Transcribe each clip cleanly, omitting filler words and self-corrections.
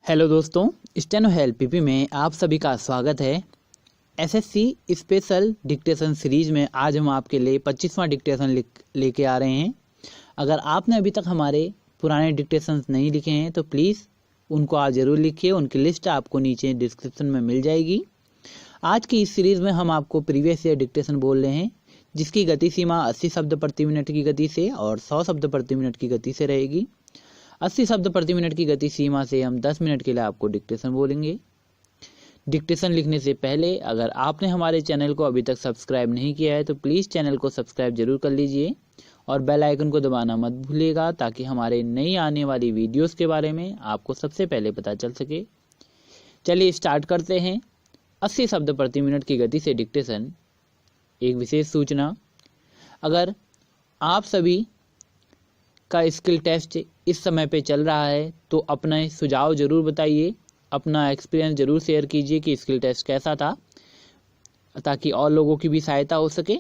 Hello दोस्तों, steno help PP में आप सभी का स्वागत है। एसएससी स्पेशल डिक्टेशन सीरीज में आज हम आपके लिए 25वां डिक्टेशन लेके आ रहे हैं। अगर आपने अभी तक हमारे पुराने डिक्टेशंस नहीं लिखे हैं तो प्लीज़ उनको आज ज़रूर लिखिए। उनकी लिस्ट आपको नीचे डिस्क्रिप्शन में मिल जाएगी। आज की इस सीरीज़ में हम आपको प्रीवियस ईयर डिक्टेशन बोल रहे हैं, जिसकी गति सीमा 80 शब्द प्रति मिनट की गति से और 100 शब्द प्रति मिनट की गति से रहेगी। 80 शब्द प्रति मिनट की गति सीमा से हम 10 मिनट के लिए आपको डिक्टेशन बोलेंगे। डिक्टेशन लिखने से पहले अगर आपने हमारे चैनल को अभी तक सब्सक्राइब नहीं किया है तो प्लीज़ चैनल को सब्सक्राइब जरूर कर लीजिए और बेल आइकन को दबाना मत भूलिएगा, ताकि हमारे नई आने वाली वीडियोस के बारे में आपको सबसे पहले पता चल सके। चलिए स्टार्ट करते हैं। 80 शब्द प्रति मिनट की गति से डिक्टेशन। एक विशेष सूचना, अगर आप सभी का स्किल टेस्ट इस समय पे चल रहा है तो अपना सुझाव जरूर बताइए, अपना एक्सपीरियंस जरूर शेयर कीजिए कि स्किल टेस्ट कैसा था, ताकि और लोगों की भी सहायता हो सके।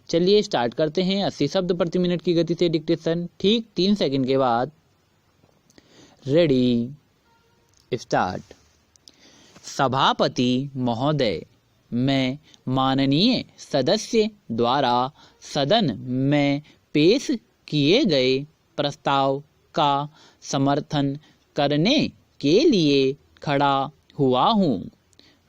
चलिए स्टार्ट करते हैं 80 शब्द प्रति मिनट की गति से डिक्टेशन। ठीक 3 सेकंड के बाद रेडी स्टार्ट। सभापति महोदय, मैं माननीय सदस्य द्वारा सदन में पेश किए गए प्रस्ताव का समर्थन करने के लिए खड़ा हुआ हूँ।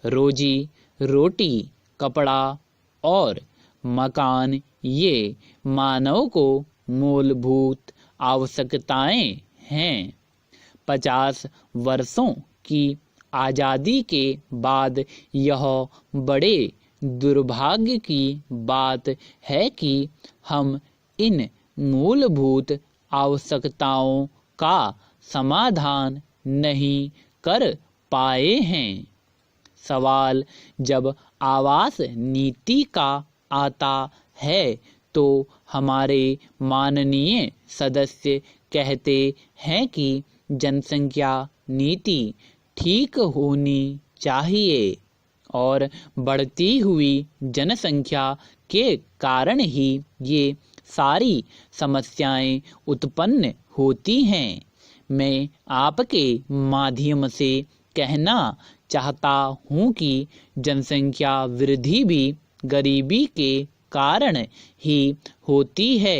रोजी रोटी, कपड़ा और मकान ये मानव को मूलभूत आवश्यकताएं हैं। 50 वर्षों की आज़ादी के बाद यह बड़े दुर्भाग्य की बात है कि हम इन मूलभूत आवश्यकताओं का समाधान नहीं कर पाए हैं। सवाल जब आवास नीति का आता है तो हमारे माननीय सदस्य कहते हैं कि जनसंख्या नीति ठीक होनी चाहिए और बढ़ती हुई जनसंख्या के कारण ही ये सारी समस्याएं उत्पन्न होती हैं। मैं आपके माध्यम से कहना चाहता हूँ कि जनसंख्या वृद्धि भी गरीबी के कारण ही होती है।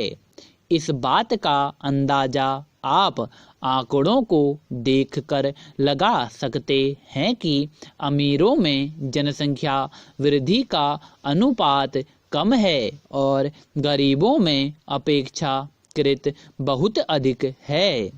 इस बात का अंदाज़ा आप आंकड़ों को देखकर लगा सकते हैं कि अमीरों में जनसंख्या वृद्धि का अनुपात कम है और गरीबों में अपेक्षाकृत बहुत अधिक है।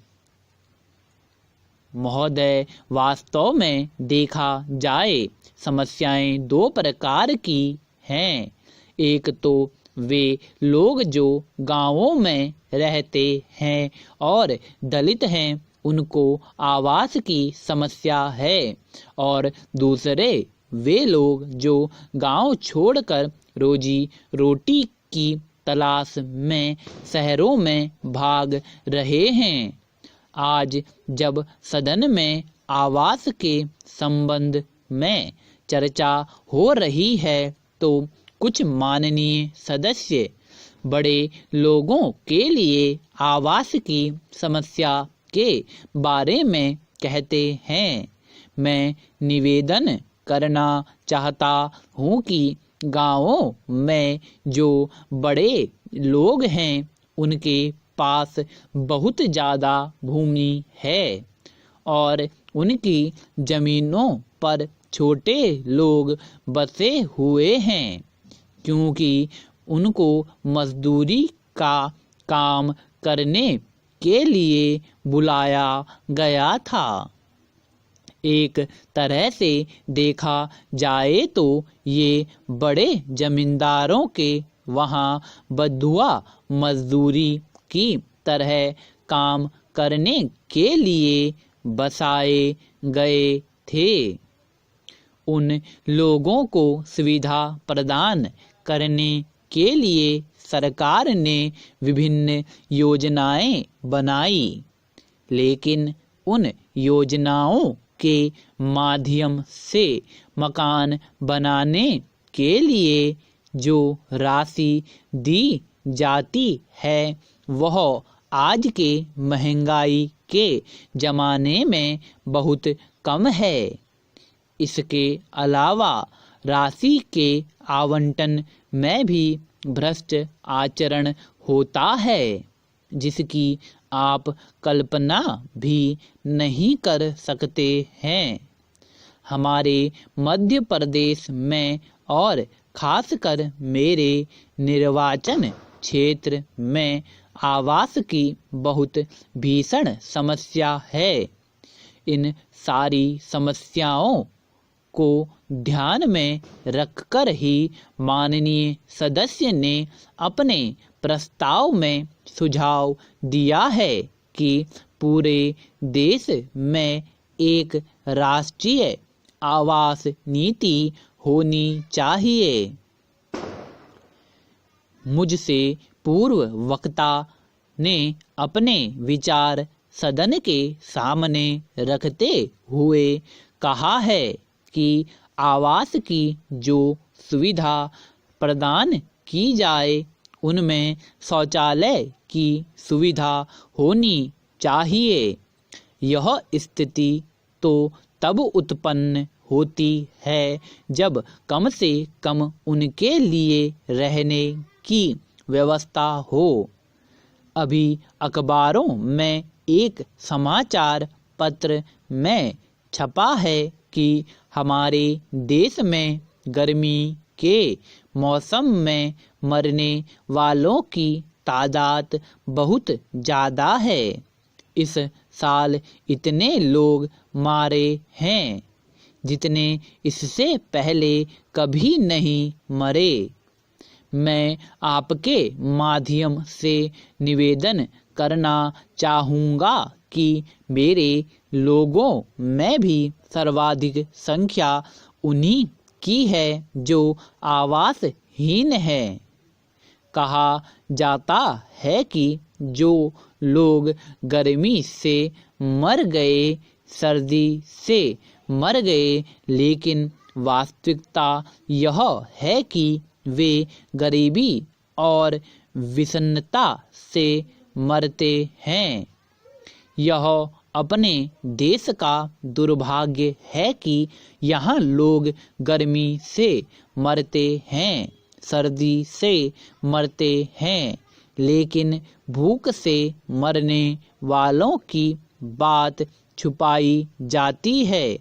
महोदय, वास्तव में देखा जाए समस्याएं 2 प्रकार की हैं। एक तो वे लोग जो गांवों में रहते हैं और दलित हैं, उनको आवास की समस्या है, और दूसरे वे लोग जो गांव छोड़कर रोजी रोटी की तलाश में शहरों में भाग रहे हैं। आज जब सदन में आवास के संबंध में चर्चा हो रही है तो कुछ माननीय सदस्य बड़े लोगों के लिए आवास की समस्या के बारे में कहते हैं। मैं निवेदन करना चाहता हूँ कि गांवों में जो बड़े लोग हैं उनके पास बहुत ज़्यादा भूमि है और उनकी ज़मीनों पर छोटे लोग बसे हुए हैं, क्योंकि उनको मजदूरी का काम करने के लिए बुलाया गया था। एक तरह से देखा जाए तो ये बड़े जमींदारों के वहाँ बंधुआ मजदूरी की तरह काम करने के लिए बसाए गए थे। उन लोगों को सुविधा प्रदान करने के लिए सरकार ने विभिन्न योजनाएं बनाई, लेकिन उन योजनाओं के माध्यम से मकान बनाने के लिए जो राशि दी जाती है वह आज के महंगाई के जमाने में बहुत कम है। इसके अलावा राशि के आवंटन में भी भ्रष्ट आचरण होता है, जिसकी आप कल्पना भी नहीं कर सकते हैं। हमारे मध्य प्रदेश में और खासकर मेरे निर्वाचन क्षेत्र में आवास की बहुत भीषण समस्या है। इन सारी समस्याओं को ध्यान में रखकर ही माननीय सदस्य ने अपने प्रस्ताव में सुझाव दिया है कि पूरे देश में एक राष्ट्रीय आवास नीति होनी चाहिए। मुझसे पूर्व वक्ता ने अपने विचार सदन के सामने रखते हुए कहा है कि आवास की जो सुविधा प्रदान की जाए उनमें शौचालय की सुविधा होनी चाहिए। यह स्थिति तो तब उत्पन्न होती है जब कम से कम उनके लिए रहने की व्यवस्था हो। अभी अखबारों में एक समाचार पत्र में छपा है कि हमारे देश में गर्मी के मौसम में मरने वालों की तादाद बहुत ज़्यादा है। इस साल इतने लोग मारे हैं जितने इससे पहले कभी नहीं मरे। मैं आपके माध्यम से निवेदन करना चाहूँगा कि मेरे लोगों में भी सर्वाधिक संख्या उन्हीं की है जो आवासहीन है। कहा जाता है कि जो लोग गर्मी से मर गए, सर्दी से मर गए, लेकिन वास्तविकता यह है कि वे गरीबी और विषन्नता से मरते हैं। यह अपने देश का दुर्भाग्य है कि यहाँ लोग गर्मी से मरते हैं, सर्दी से मरते हैं, लेकिन भूख से मरने वालों की बात छुपाई जाती है।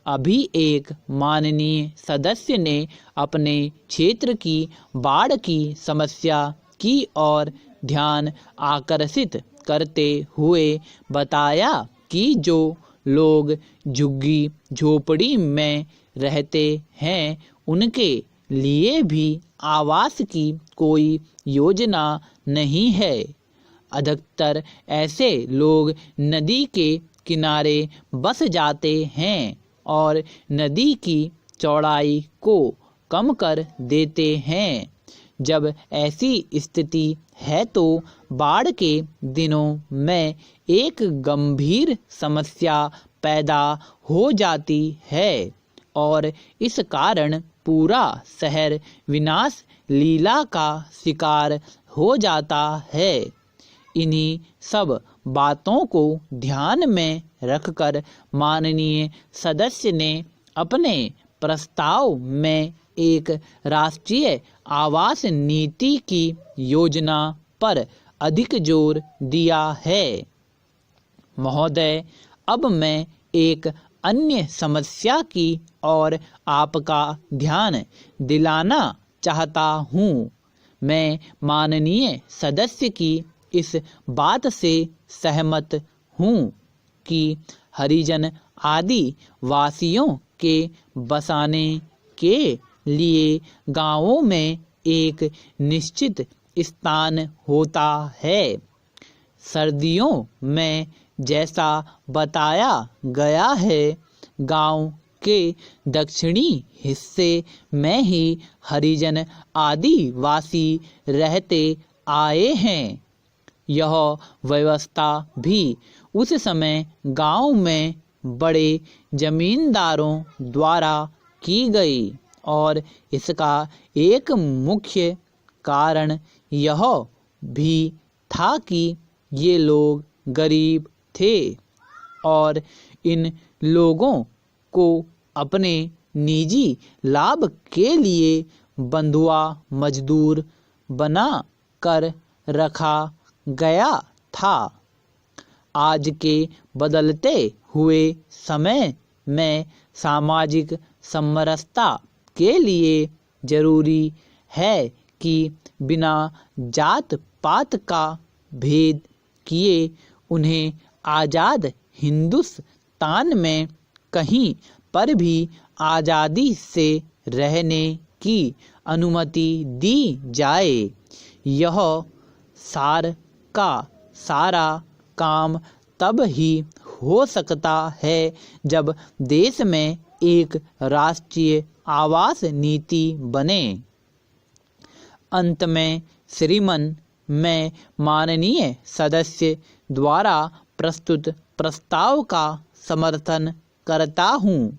अभी एक माननीय सदस्य ने अपने क्षेत्र की बाढ़ की समस्या की ओर ध्यान आकर्षित करते हुए बताया कि जो लोग झुग्गी झोपड़ी में रहते हैं उनके लिए भी आवास की कोई योजना नहीं है। अधिकतर ऐसे लोग नदी के किनारे बस जाते हैं और नदी की चौड़ाई को कम कर देते हैं। जब ऐसी स्थिति है तो बाढ़ के दिनों में एक गंभीर समस्या पैदा हो जाती है और इस कारण पूरा शहर विनाश लीला का शिकार हो जाता है। इन्हीं सब बातों को ध्यान में रखकर माननीय सदस्य ने अपने प्रस्ताव में एक राष्ट्रीय आवास नीति की योजना पर अधिक जोर दिया है। महोदय, अब मैं एक अन्य समस्या की ओर आपका ध्यान दिलाना चाहता हूँ। मैं माननीय सदस्य की इस बात से सहमत हूँ कि हरिजन आदि वासियों के बसाने के लिए गांवों में एक निश्चित स्थान होता है। सर्दियों में जैसा बताया गया है, गांव के दक्षिणी हिस्से में ही हरिजन आदिवासी रहते आए हैं। यह व्यवस्था भी उस समय गांव में बड़े जमींदारों द्वारा की गई और इसका एक मुख्य कारण यह भी था कि ये लोग गरीब थे और इन लोगों को अपने निजी लाभ के लिए बंधुआ मजदूर बना कर रखा गया था। आज के बदलते हुए समय में सामाजिक समरसता के लिए जरूरी है कि बिना जात पात का भेद किए उन्हें आज़ाद हिंदुस्तान में कहीं पर भी आज़ादी से रहने की अनुमति दी जाए। यह सार का सारा काम तब ही हो सकता है जब देश में एक राष्ट्रीय आवास नीति बने। अंत में श्रीमन मैं माननीय सदस्य द्वारा प्रस्तुत प्रस्ताव का समर्थन करता हूँ।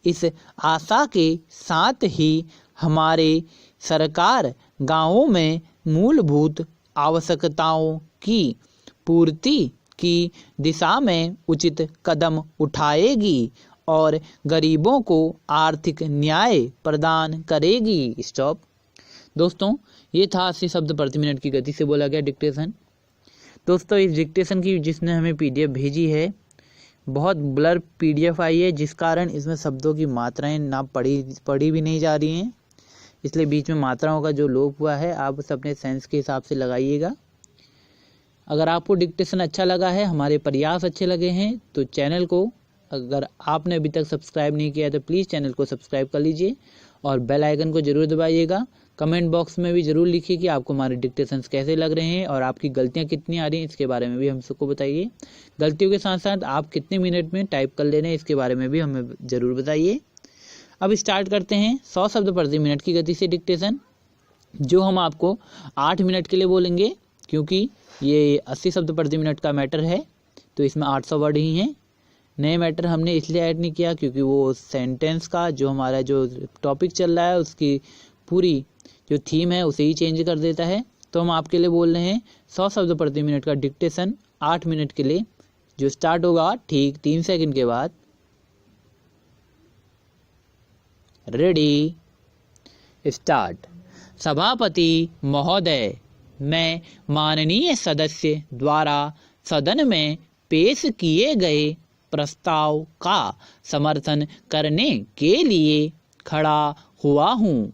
इस आशा के साथ ही हमारे सरकार गांवों में मूलभूत आवश्यकताओं की पूर्ति की दिशा में उचित कदम उठाएगी और गरीबों को आर्थिक न्याय प्रदान करेगी। स्टॉप। दोस्तों, ये था 80 शब्द प्रति मिनट की गति से बोला गया डिक्टेशन। दोस्तों, इस डिक्टेशन की जिसने हमें पीडीएफ भेजी है, बहुत ब्लर पीडीएफ आई है, जिस कारण इसमें शब्दों की मात्राएं ना पढ़ी भी नहीं जा रही हैं, इसलिए बीच में मात्राओं का जो लोप हुआ है आप उसे अपने सेंस के हिसाब से लगाइएगा। अगर आपको डिक्टेशन अच्छा लगा है, हमारे प्रयास अच्छे लगे हैं, तो चैनल को अगर आपने अभी तक सब्सक्राइब नहीं किया तो प्लीज़ चैनल को सब्सक्राइब कर लीजिए और बेल आइकन को ज़रूर दबाइएगा। कमेंट बॉक्स में भी ज़रूर लिखिए कि आपको हमारे डिक्टेशंस कैसे लग रहे हैं और आपकी गलतियां कितनी आ रही हैं, इसके बारे में भी हम सबको बताइए। गलतियों के साथ साथ आप कितने मिनट में टाइप कर ले रहे हैं, इसके बारे में भी हमें ज़रूर बताइए। अब स्टार्ट करते हैं 100 शब्द प्रति मिनट की गति से डिक्टेशन, जो हम आपको 8 मिनट के लिए बोलेंगे, क्योंकि ये 80 शब्द प्रति मिनट का मैटर है तो इसमें 800 वर्ड ही हैं। नए मैटर हमने इसलिए ऐड नहीं किया क्योंकि वो सेंटेंस का जो हमारा जो टॉपिक चल रहा है उसकी पूरी जो थीम है उसे ही चेंज कर देता है। तो हम आपके लिए बोल रहे हैं 100 शब्द प्रति मिनट का डिक्टेशन 8 मिनट के लिए, जो स्टार्ट होगा ठीक 3 सेकंड के बाद। Ready, start. सभापति महोदय, मैं माननीय सदस्य द्वारा सदन में पेश किए गए प्रस्ताव का समर्थन करने के लिए खड़ा हुआ हूँ।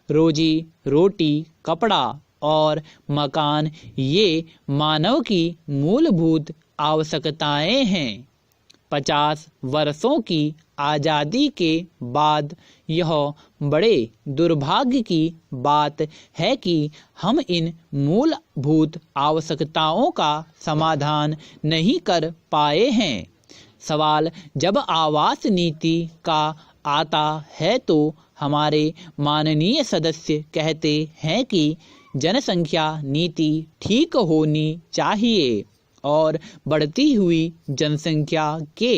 रोजी रोटी, कपड़ा और मकान ये मानव की मूलभूत आवश्यकताएं हैं। 50 वर्षों की आज़ादी के बाद यह बड़े दुर्भाग्य की बात है कि हम इन मूलभूत आवश्यकताओं का समाधान नहीं कर पाए हैं। सवाल जब आवास नीति का आता है तो हमारे माननीय सदस्य कहते हैं कि जनसंख्या नीति ठीक होनी चाहिए और बढ़ती हुई जनसंख्या के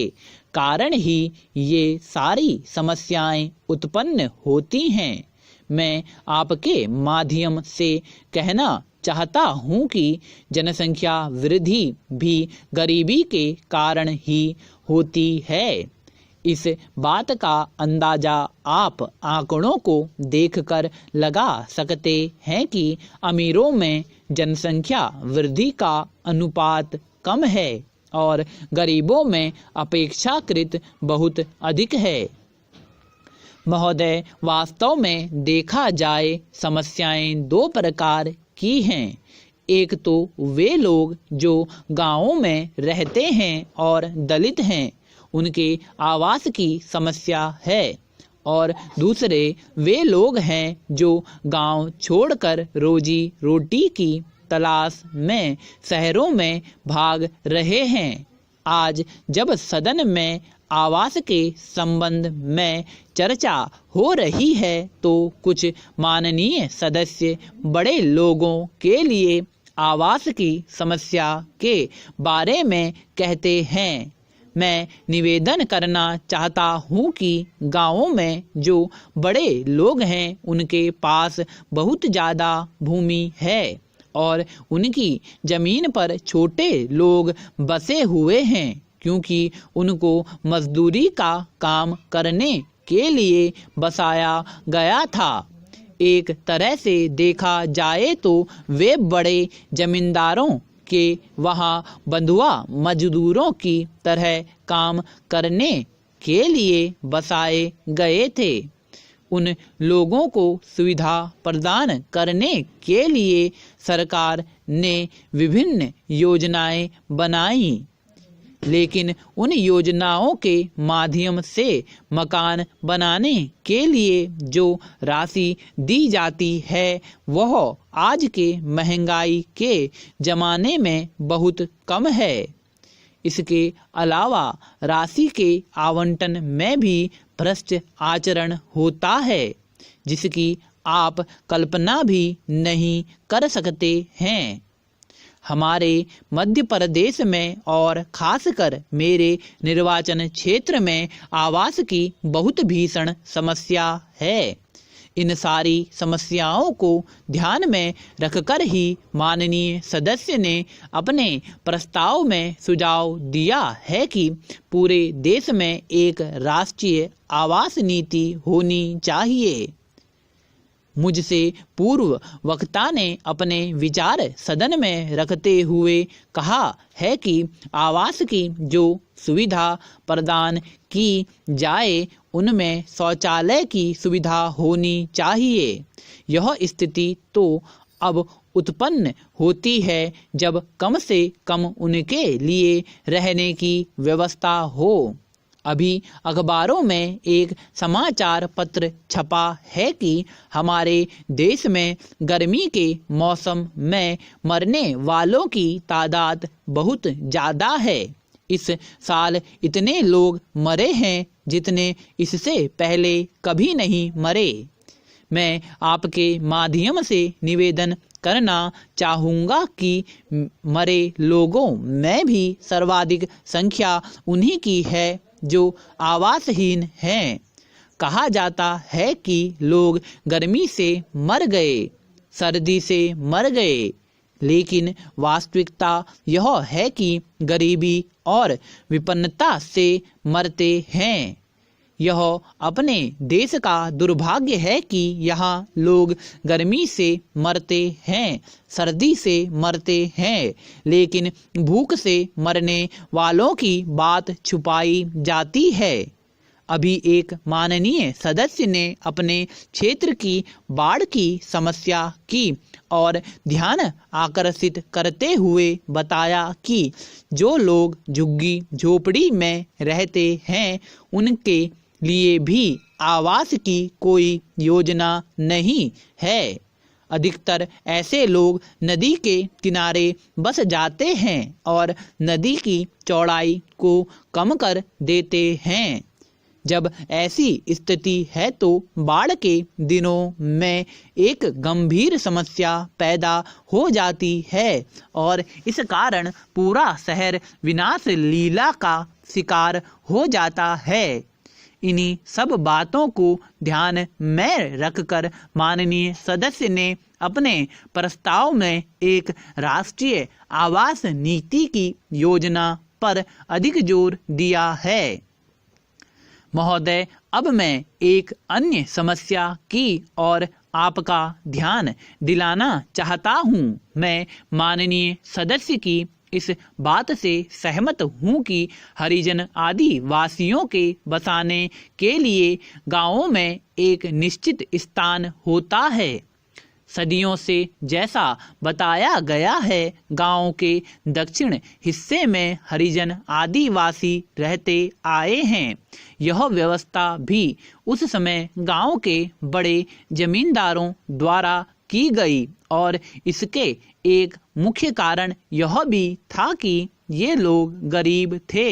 कारण ही ये सारी समस्याएं उत्पन्न होती हैं। मैं आपके माध्यम से कहना चाहता हूँ कि जनसंख्या वृद्धि भी गरीबी के कारण ही होती है। इस बात का अंदाज़ा आप आंकड़ों को देखकर लगा सकते हैं कि अमीरों में जनसंख्या वृद्धि का अनुपात कम है और गरीबों में अपेक्षाकृत बहुत अधिक है। महोदय, वास्तव में देखा जाए समस्याएं 2 प्रकार की हैं। एक तो वे लोग जो गांवों में रहते हैं और दलित हैं, उनके आवास की समस्या है, और दूसरे वे लोग हैं जो गांव छोड़कर रोजी रोटी की तलाश में शहरों में भाग रहे हैं। आज जब सदन में आवास के संबंध में चर्चा हो रही है तो कुछ माननीय सदस्य बड़े लोगों के लिए आवास की समस्या के बारे में कहते हैं। मैं निवेदन करना चाहता हूँ कि गांवों में जो बड़े लोग हैं उनके पास बहुत ज़्यादा भूमि है और उनकी जमीन पर छोटे लोग बसे हुए हैं, क्योंकि उनको मजदूरी का काम करने के लिए बसाया गया था। एक तरह से देखा जाए तो वे बड़े जमींदारों के वहाँ बंधुआ मजदूरों की तरह काम करने के लिए बसाए गए थे। उन लोगों को सुविधा प्रदान करने के लिए सरकार ने विभिन्न योजनाएं बनाई, लेकिन उन योजनाओं के माध्यम से मकान बनाने के लिए जो राशि दी जाती है वह आज के महंगाई के ज़माने में बहुत कम है। इसके अलावा राशि के आवंटन में भी भ्रष्ट आचरण होता है, जिसकी आप कल्पना भी नहीं कर सकते हैं। हमारे मध्य प्रदेश में और खासकर मेरे निर्वाचन क्षेत्र में आवास की बहुत भीषण समस्या है। इन सारी समस्याओं को ध्यान में रखकर ही माननीय सदस्य ने अपने प्रस्ताव में सुझाव दिया है कि पूरे देश में एक राष्ट्रीय आवास नीति होनी चाहिए। मुझसे पूर्व वक्ता ने अपने विचार सदन में रखते हुए कहा है कि आवास की जो सुविधा प्रदान की जाए उनमें शौचालय की सुविधा होनी चाहिए। यह स्थिति तो अब उत्पन्न होती है जब कम से कम उनके लिए रहने की व्यवस्था हो। अभी अखबारों में एक समाचार पत्र छपा है कि हमारे देश में गर्मी के मौसम में मरने वालों की तादाद बहुत ज़्यादा है। इस साल इतने लोग मरे हैं जितने इससे पहले कभी नहीं मरे। मैं आपके माध्यम से निवेदन करना चाहूँगा कि मरे लोगों में भी सर्वाधिक संख्या उन्हीं की है जो आवासहीन हैं। कहा जाता है कि लोग गर्मी से मर गए, सर्दी से मर गए, लेकिन वास्तविकता यह है कि गरीबी और विपन्नता से मरते हैं। यह अपने देश का दुर्भाग्य है कि यहाँ लोग गर्मी से मरते हैं, सर्दी से मरते हैं, लेकिन भूख से मरने वालों की बात छुपाई जाती है। अभी एक माननीय सदस्य ने अपने क्षेत्र की बाढ़ की समस्या की और ध्यान आकर्षित करते हुए बताया कि जो लोग झुग्गी झोपड़ी में रहते हैं उनके लिए भी आवास की कोई योजना नहीं है। अधिकतर ऐसे लोग नदी के किनारे बस जाते हैं और नदी की चौड़ाई को कम कर देते हैं। जब ऐसी स्थिति है तो बाढ़ के दिनों में एक गंभीर समस्या पैदा हो जाती है और इस कारण पूरा शहर विनाश लीला का शिकार हो जाता है। इन्हीं सब बातों को ध्यान में रखकर माननीय सदस्य ने अपने प्रस्ताव में एक राष्ट्रीय आवास नीति की योजना पर अधिक जोर दिया है। महोदय, अब मैं एक अन्य समस्या की ओर आपका ध्यान दिलाना चाहता हूँ। मैं माननीय सदस्य की इस बात से सहमत हूँ कि हरिजन आदिवासियों के बसाने के लिए गांवों में एक निश्चित स्थान होता है। सदियों से जैसा बताया गया है, गांव के दक्षिण हिस्से में हरिजन आदिवासी रहते आए हैं। यह व्यवस्था भी उस समय गांव के बड़े जमींदारों द्वारा की गई और इसके एक मुख्य कारण यह भी था कि ये लोग गरीब थे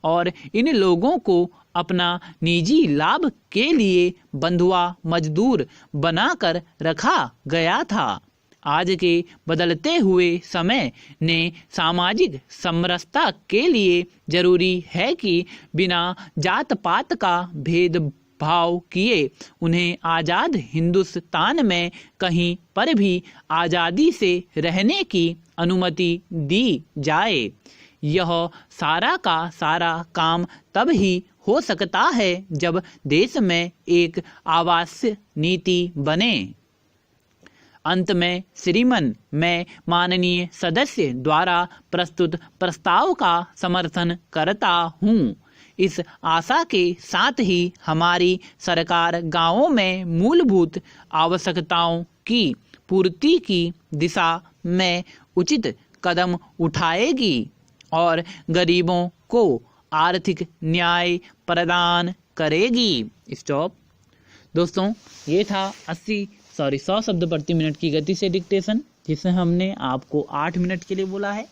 और इन लोगों को अपना निजी लाभ के लिए बंधुआ मजदूर बनाकर रखा गया था। आज के बदलते हुए समय ने सामाजिक समरसता के लिए जरूरी है कि बिना जात पात का भेद भाव किए। उन्हें आज़ाद हिंदुस्तान में कहीं पर भी आज़ादी से रहने की अनुमति दी जाए। यह सारा का सारा काम तब ही हो सकता है जब देश में एक आवास नीति बने। अंत में श्रीमान, मैं माननीय सदस्य द्वारा प्रस्तुत प्रस्ताव का समर्थन करता हूँ। इस आशा के साथ ही हमारी सरकार गांवों में मूलभूत आवश्यकताओं की पूर्ति की दिशा में उचित कदम उठाएगी और गरीबों को आर्थिक न्याय प्रदान करेगी। स्टॉप। दोस्तों, ये था 100 शब्द प्रति मिनट की गति से डिक्टेशन, जिसे हमने आपको 8 मिनट के लिए बोला है।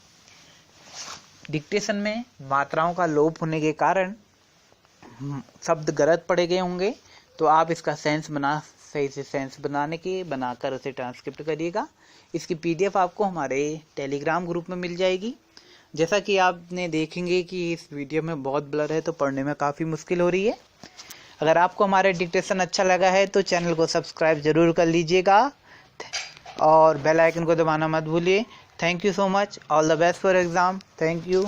डिक्टेशन में मात्राओं का लोप होने के कारण शब्द गलत पड़े गए होंगे, तो आप इसका सही से सेंस बनाकर उसे ट्रांसक्रिप्ट करिएगा। इसकी PDF आपको हमारे टेलीग्राम ग्रुप में मिल जाएगी। जैसा कि आपने देखेंगे कि इस वीडियो में बहुत ब्लर है, तो पढ़ने में काफ़ी मुश्किल हो रही है। अगर आपको हमारे डिक्टेशन अच्छा लगा है तो चैनल को सब्सक्राइब जरूर कर लीजिएगा और बेल आइकन को दबाना मत भूलिए। Thank you so much. All the best for exam. Thank you.